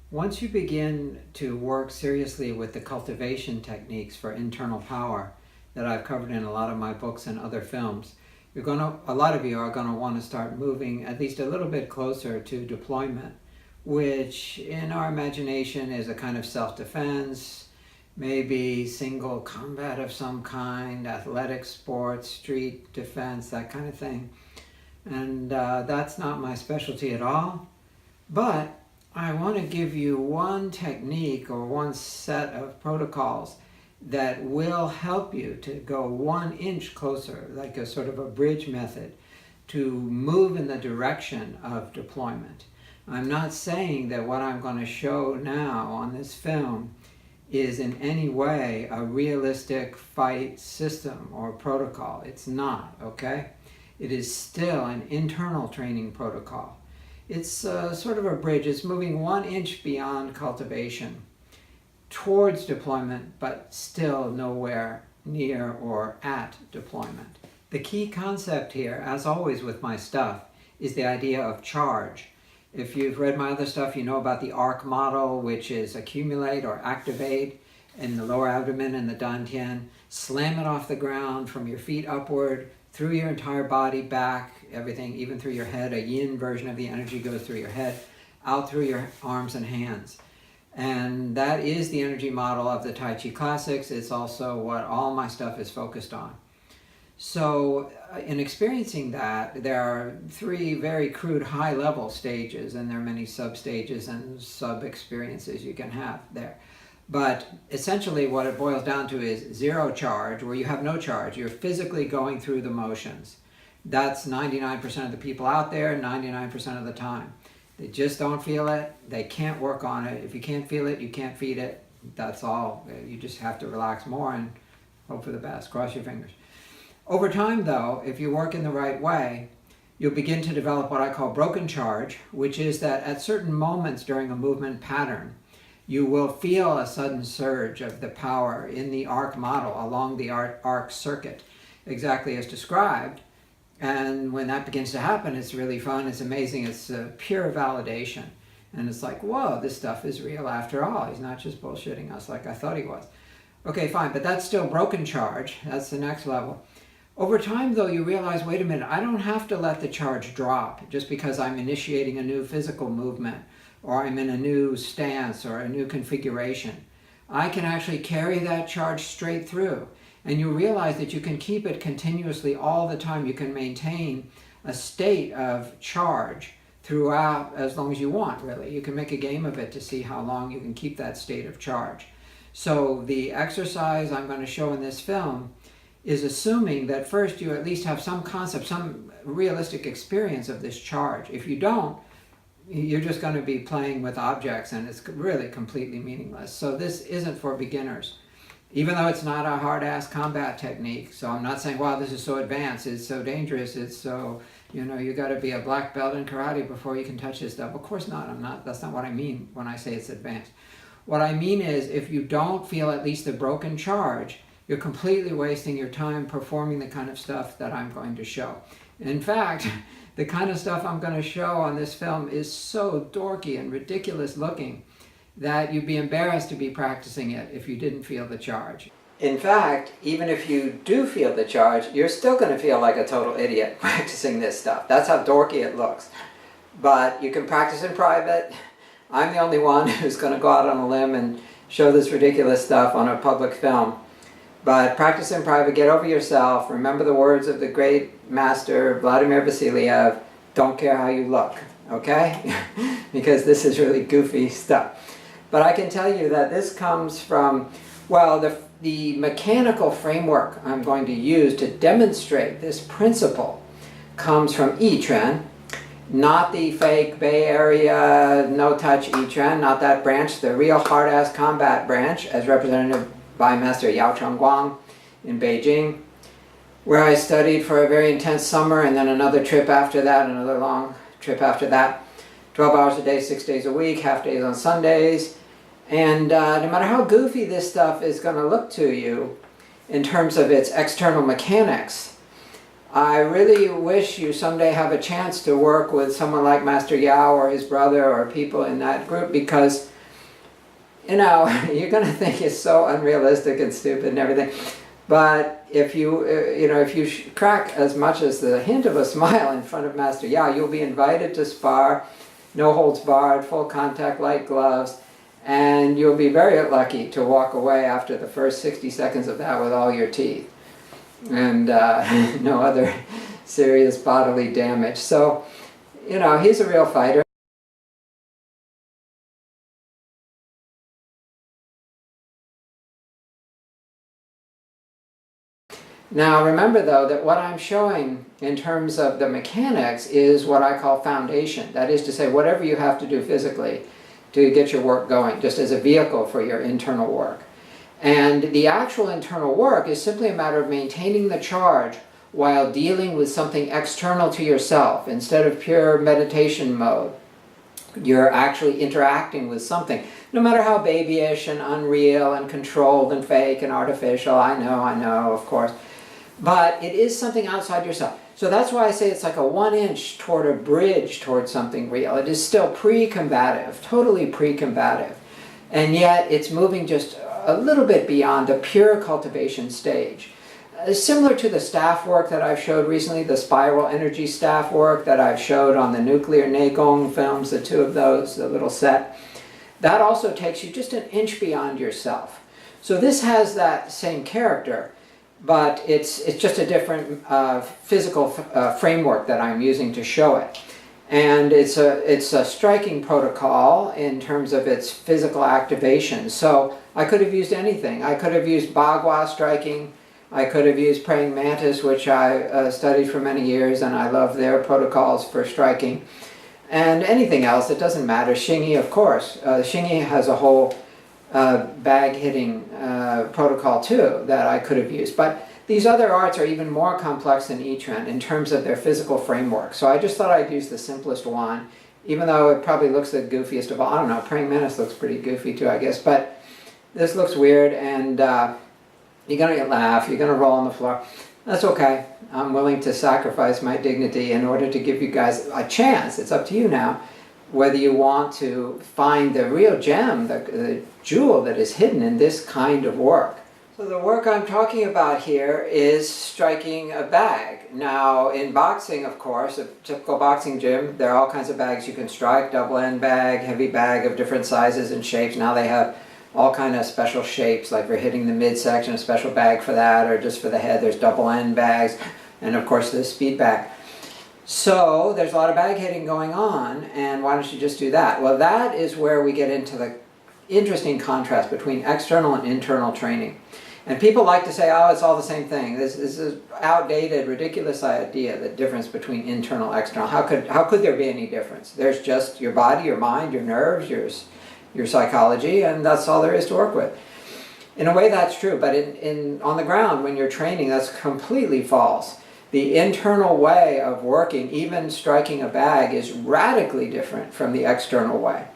Once you begin to work seriously with the cultivation techniques for internal power that I've covered in a lot of my books and other films, a lot of you are going to want to start moving at least a little bit closer to deployment, which in our imagination is a kind of self-defense, maybe single combat of some kind, athletic sports, street defense, that kind of thing. And that's not my specialty at all, but I want to give you one technique or one set of protocols that will help you to go 1 inch closer, like a sort of a bridge method, to move in the direction of deployment. I'm not saying that what I'm going to show now on this film is in any way a realistic fight system or protocol. It's not, okay? It is still an internal training protocol. It's sort of a bridge. It's moving 1 inch beyond cultivation towards deployment, but still nowhere near or at deployment. The key concept here, as always with my stuff, is the idea of charge. If you've read my other stuff, you know about the ARC model, which is accumulate or activate in the lower abdomen and the dantian, slam it off the ground from your feet upward, through your entire body, back, everything, even through your head. A yin version of the energy goes through your head, out through your arms and hands. And that is the energy model of the Tai Chi classics. It's also what all my stuff is focused on. So in experiencing that, there are 3 very crude high-level stages, and there are many sub-stages and sub-experiences you can have there. But essentially what it boils down to is zero charge, where you have no charge. You're physically going through the motions. That's 99% of the people out there, 99% of the time. They just don't feel it. They can't work on it. If you can't feel it, you can't feed it. That's all. You just have to relax more and hope for the best. Cross your fingers. Over time, though, if you work in the right way, you'll begin to develop what I call broken charge, which is that at certain moments during a movement pattern, you will feel a sudden surge of the power in the arc model along the arc circuit, exactly as described. And when that begins to happen, it's really fun, it's amazing, it's pure validation. And it's like, whoa, this stuff is real after all. He's not just bullshitting us like I thought he was. Okay, fine, but that's still broken charge. That's the next level. Over time, though, you realize, wait a minute, I don't have to let the charge drop just because I'm initiating a new physical movement, or I'm in a new stance or a new configuration. I can actually carry that charge straight through. And you realize that you can keep it continuously all the time. You can maintain a state of charge throughout as long as you want, really. You can make a game of it to see how long you can keep that state of charge. So the exercise I'm going to show in this film is assuming that first you at least have some concept, some realistic experience of this charge. If you don't, you're just going to be playing with objects and it's really completely meaningless. So this isn't for beginners, even though it's not a hard-ass combat technique. So I'm not saying, wow, this is so advanced, it's so dangerous, it's so, you know, you got to be a black belt in karate before you can touch this stuff. Of course not. That's not what I mean when I say it's advanced. What I mean is, if you don't feel at least the broken charge, you're completely wasting your time performing the kind of stuff that I'm going to show. In fact, the kind of stuff I'm going to show on this film is so dorky and ridiculous looking that you'd be embarrassed to be practicing it if you didn't feel the charge. In fact, even if you do feel the charge, you're still going to feel like a total idiot practicing this stuff. That's how dorky it looks. But you can practice in private. I'm the only one who's going to go out on a limb and show this ridiculous stuff on a public film. But practice in private, get over yourself. Remember the words of the great master Vladimir Vasiliev, don't care how you look, okay? Because this is really goofy stuff. But I can tell you that this comes from, well, the mechanical framework I'm going to use to demonstrate this principle comes from Yi-Tren, not the fake Bay Area, no-touch Yi-Tren, not that branch, the real hard-ass combat branch, as represented by Master Yao Chengguang in Beijing, where I studied for a very intense summer and then another trip after that, another long trip after that. 12 hours a day, 6 days a week, half days on Sundays. And no matter how goofy this stuff is going to look to you in terms of its external mechanics, I really wish you someday have a chance to work with someone like Master Yao or his brother or people in that group, because you know, you're going to think it's so unrealistic and stupid and everything. But if you, if you crack as much as the hint of a smile in front of Master Yao, you'll be invited to spar, no holds barred, full contact, light gloves, and you'll be very lucky to walk away after the first 60 seconds of that with all your teeth and no other serious bodily damage. So, you know, he's a real fighter. Now remember though that what I'm showing in terms of the mechanics is what I call foundation. That is to say, whatever you have to do physically to get your work going, just as a vehicle for your internal work. And the actual internal work is simply a matter of maintaining the charge while dealing with something external to yourself. Instead of pure meditation mode, you're actually interacting with something. No matter how babyish and unreal and controlled and fake and artificial, I know, of course. But it is something outside yourself. So that's why I say it's like a 1 inch toward a bridge towards something real. It is still pre-combative, totally pre-combative. And yet it's moving just a little bit beyond the pure cultivation stage. Similar to the staff work that I've showed recently, the spiral energy staff work that I've showed on the nuclear Neigong films, the two of those, the little set. That also takes you just 1 inch beyond yourself. So this has that same character, but it's just a different physical framework that I'm using to show it. And it's a striking protocol in terms of its physical activation. So I could have used anything. I could have used Bagua striking. I could have used praying mantis, which I studied for many years, and I love their protocols for striking. And anything else, it doesn't matter. Xingyi, of course. Xingyi has a whole bag hitting protocol too that I could have used. But these other arts are even more complex than Yichuan in terms of their physical framework. So I just thought I'd use the simplest one, even though it probably looks the goofiest of all. I don't know, praying mantis looks pretty goofy too, I guess. But this looks weird, and you're going to get laugh, you're going to roll on the floor. That's okay. I'm willing to sacrifice my dignity in order to give you guys a chance. It's up to you now whether you want to find the real gem, the jewel that is hidden in this kind of work. So the work I'm talking about here is striking a bag. Now in boxing, of course, a typical boxing gym, there are all kinds of bags you can strike, double end bag, heavy bag of different sizes and shapes. Now they have all kind of special shapes, like for hitting the midsection, a special bag for that, or just for the head, there's double end bags, and of course the speed bag. So there's a lot of bag hitting going on, and why don't you just do that? Well, that is where we get into the interesting contrast between external and internal training. And people like to say, oh, it's all the same thing. This is an outdated, ridiculous idea, the difference between internal and external. How could there be any difference? There's just your body, your mind, your nerves, your psychology, and that's all there is to work with. In a way, that's true, but on the ground, when you're training, that's completely false. The internal way of working, even striking a bag, is radically different from the external way.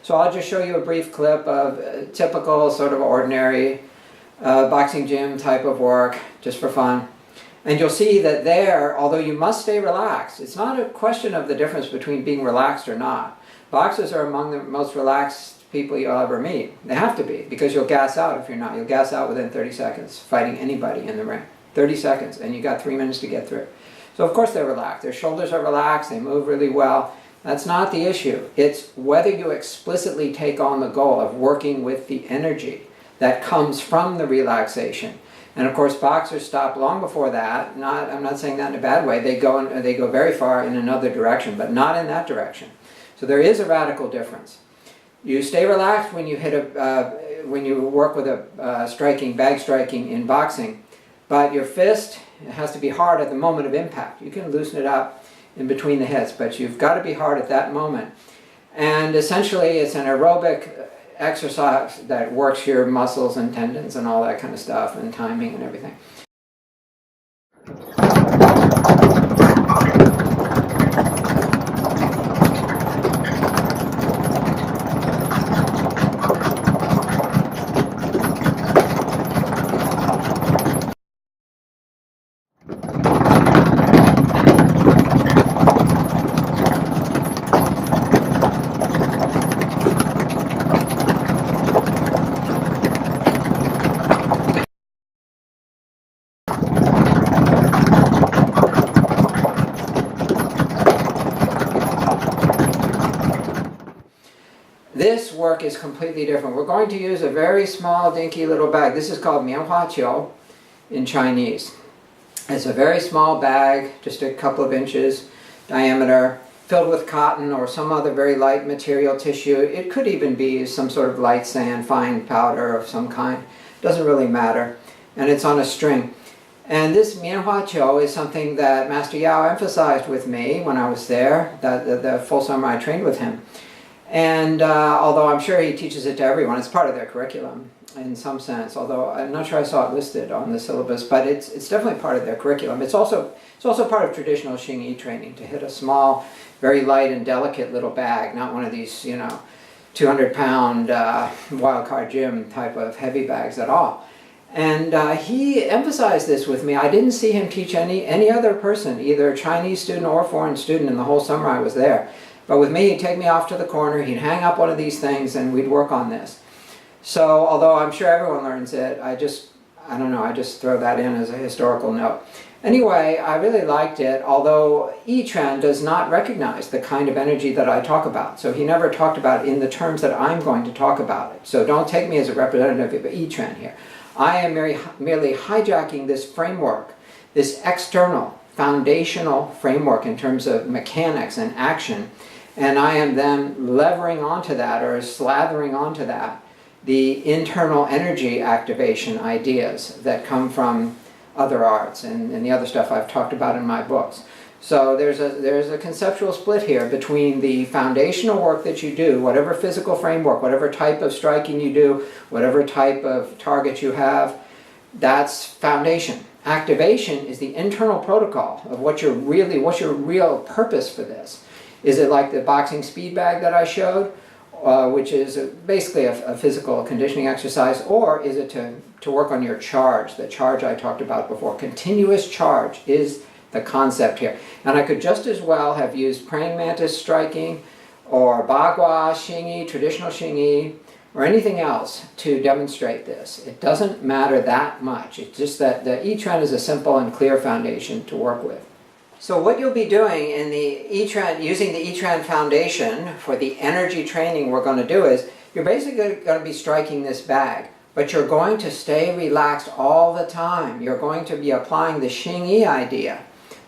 So I'll just show you a brief clip of a typical, sort of ordinary boxing gym type of work, just for fun. And you'll see that there, although you must stay relaxed, it's not a question of the difference between being relaxed or not. Boxers are among the most relaxed people you'll ever meet. They have to be, because you'll gas out if you're not. You'll gas out within 30 seconds fighting anybody in the ring. 30 seconds, and you got 3 minutes to get through. So of course they're relaxed. Their shoulders are relaxed, they move really well. That's not the issue. It's whether you explicitly take on the goal of working with the energy that comes from the relaxation. And of course boxers stop long before that. I'm not saying that in a bad way. They go very far in another direction, but not in that direction. So there is a radical difference. You stay relaxed when you when you work with a bag striking in boxing, but your fist, it has to be hard at the moment of impact. You can loosen it up in between the hits, but you've got to be hard at that moment. And essentially it's an aerobic exercise that works your muscles and tendons and all that kind of stuff, and timing and everything. This work is completely different. We're going to use a very small, dinky little bag. This is called mianhuaqiu in Chinese. It's a very small bag, just a couple of inches diameter, filled with cotton or some other very light material tissue. It could even be some sort of light sand, fine powder of some kind. Doesn't really matter. And it's on a string. And this mianhuaqiu is something that Master Yao emphasized with me when I was there, the full summer I trained with him. And although I'm sure he teaches it to everyone, it's part of their curriculum in some sense, although I'm not sure I saw it listed on the syllabus, but it's definitely part of their curriculum. It's also part of traditional Xingyi training, to hit a small, very light and delicate little bag, not one of these, 200-pound wildcard gym type of heavy bags at all. And he emphasized this with me. I didn't see him teach any other person, either a Chinese student or foreign student, in the whole summer I was there. But with me, he'd take me off to the corner, he'd hang up one of these things, and we'd work on this. So, although I'm sure everyone learns it, I just throw that in as a historical note. Anyway, I really liked it, although Yi-Chuan does not recognize the kind of energy that I talk about. So he never talked about it in the terms that I'm going to talk about it. So don't take me as a representative of Yi-Chuan here. I am merely hijacking this framework, this external, foundational framework in terms of mechanics and action, and I am then levering onto that, or slathering onto that, the internal energy activation ideas that come from other arts and the other stuff I've talked about in my books. So there's a conceptual split here between the foundational work that you do, whatever physical framework, whatever type of striking you do, whatever type of target you have, that's foundation. Activation is the internal protocol of what's your real purpose for this. Is it like the boxing speed bag that I showed, which is basically a physical conditioning exercise, or is it to work on your charge, the charge I talked about before? Continuous charge is the concept here. And I could just as well have used praying mantis striking or bagua Xingyi, traditional Xingyi, or anything else to demonstrate this. It doesn't matter that much. It's just that the Yi-Chuan is a simple and clear foundation to work with. So what you'll be doing in the Yi-Chuan, using the Yi-Chuan foundation for the energy training we're going to do, is you're basically going to be striking this bag, but you're going to stay relaxed all the time. You're going to be applying the Xingyi idea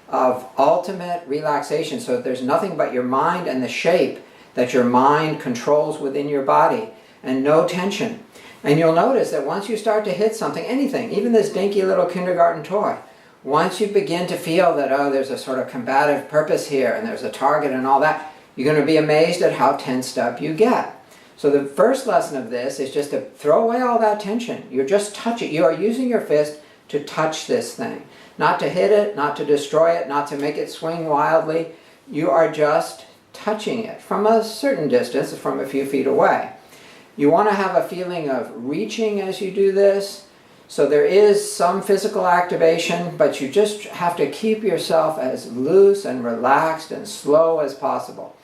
of ultimate relaxation, so that there's nothing but your mind and the shape that your mind controls within your body, and no tension. And you'll notice that once you start to hit something, anything, even this dinky little kindergarten toy, once you begin to feel that, oh, there's a sort of combative purpose here and there's a target and all that, you're going to be amazed at how tensed up you get. So the first lesson of this is just to throw away all that tension. You're just touching. You are using your fist to touch this thing. Not to hit it, not to destroy it, not to make it swing wildly. You are just touching it from a certain distance, from a few feet away. You want to have a feeling of reaching as you do this. So there is some physical activation, but you just have to keep yourself as loose and relaxed and slow as possible.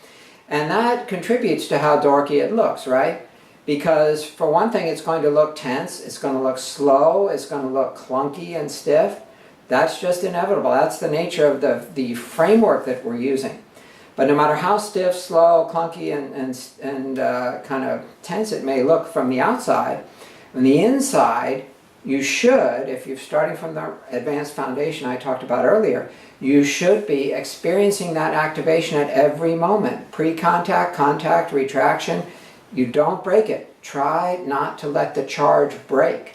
And that contributes to how dorky it looks, right? Because for one thing, it's going to look tense, it's going to look slow, it's going to look clunky and stiff. That's just inevitable. That's the nature of the framework that we're using. But no matter how stiff, slow, clunky, and kind of tense it may look from the outside, on the inside, you should, if you're starting from the advanced foundation I talked about earlier, you should be experiencing that activation at every moment. Pre-contact, contact, retraction. You don't break it. Try not to let the charge break.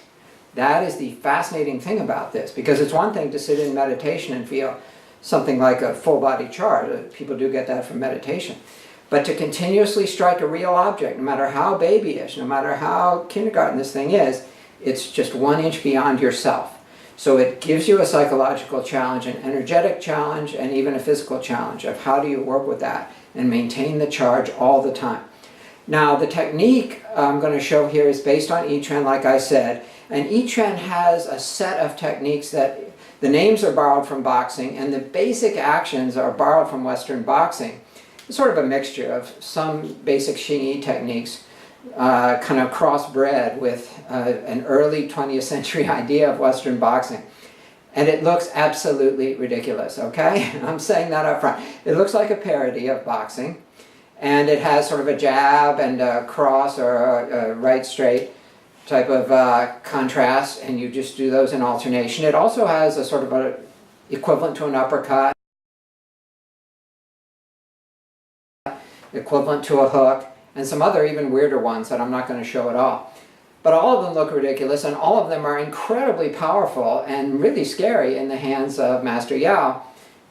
That is the fascinating thing about this, because it's one thing to sit in meditation and feel something like a full body charge. People do get that from meditation. But to continuously strike a real object, no matter how babyish, no matter how kindergarten this thing is, it's just 1 inch beyond yourself. So it gives you a psychological challenge, an energetic challenge, and even a physical challenge of how do you work with that and maintain the charge all the time. Now, the technique I'm going to show here is based on Yi-Chuan, like I said, and Yi-Chuan has a set of techniques that the names are borrowed from boxing, and the basic actions are borrowed from Western boxing. It's sort of a mixture of some basic Xingyi techniques, kind of crossbred with an early 20th century idea of Western boxing. And it looks absolutely ridiculous, okay? I'm saying that up front. It looks like a parody of boxing. And it has sort of a jab and a cross or a right straight type of contrast, and you just do those in alternation. It also has a sort of a equivalent to an uppercut, equivalent to a hook, and some other even weirder ones that I'm not going to show at all. But all of them look ridiculous, and all of them are incredibly powerful and really scary in the hands of Master Yao,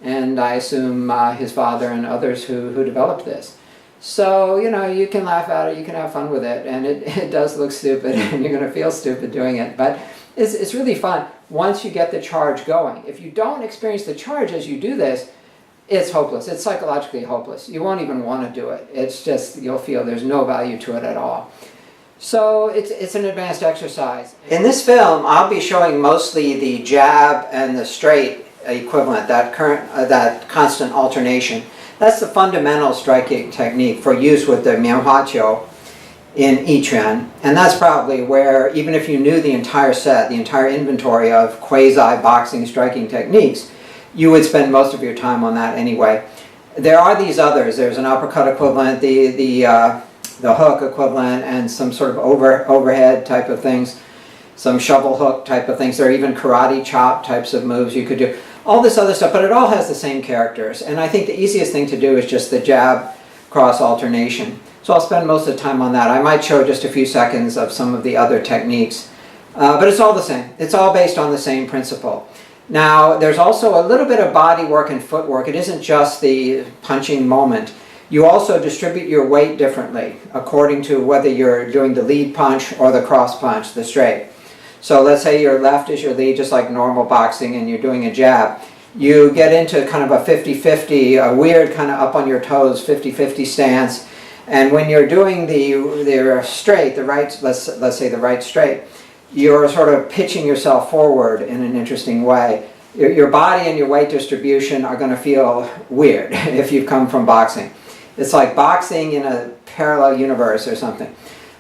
and I assume his father and others who developed this. So, you know, you can laugh at it, you can have fun with it, and it does look stupid, and you're going to feel stupid doing it, but it's really fun once you get the charge going. If you don't experience the charge as you do this, it's hopeless. It's psychologically hopeless. You won't even want to do it. It's just, you'll feel there's no value to it at all. So it's an advanced exercise. In this film, I'll be showing mostly the jab and the straight equivalent, that constant alternation. That's the fundamental striking technique for use with the mianhuaqiu in Yiquan. And that's probably where, even if you knew the entire set, the entire inventory of quasi-boxing striking techniques, you would spend most of your time on that anyway. There are these others. There's an uppercut equivalent, the hook equivalent, and some sort of overhead type of things, some shovel hook type of things. There are even karate chop types of moves you could do. All this other stuff, but it all has the same characters. And I think the easiest thing to do is just the jab cross alternation. So I'll spend most of the time on that. I might show just a few seconds of some of the other techniques. But it's all the same. It's all based on the same principle. Now, there's also a little bit of body work and footwork. It isn't just the punching moment. You also distribute your weight differently according to whether you're doing the lead punch or the cross punch, the straight. So let's say your left is your lead, just like normal boxing, and you're doing a jab. You get into kind of a 50-50, a weird kind of up on your toes, 50-50 stance. And when you're doing the straight, the right, let's say the right straight, you're sort of pitching yourself forward in an interesting way. Your body and your weight distribution are going to feel weird if you've come from boxing. It's like boxing in a parallel universe or something.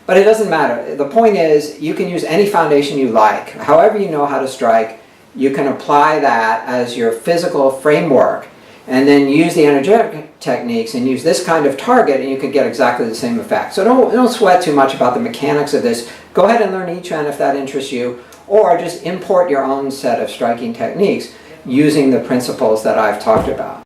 But it doesn't matter. The point is, you can use any foundation you like. However you know how to strike, you can apply that as your physical framework and then use the energetic techniques and use this kind of target, and you can get exactly the same effect. So don't sweat too much about the mechanics of this. Go ahead and learn Yiquan if that interests you, or just import your own set of striking techniques using the principles that I've talked about.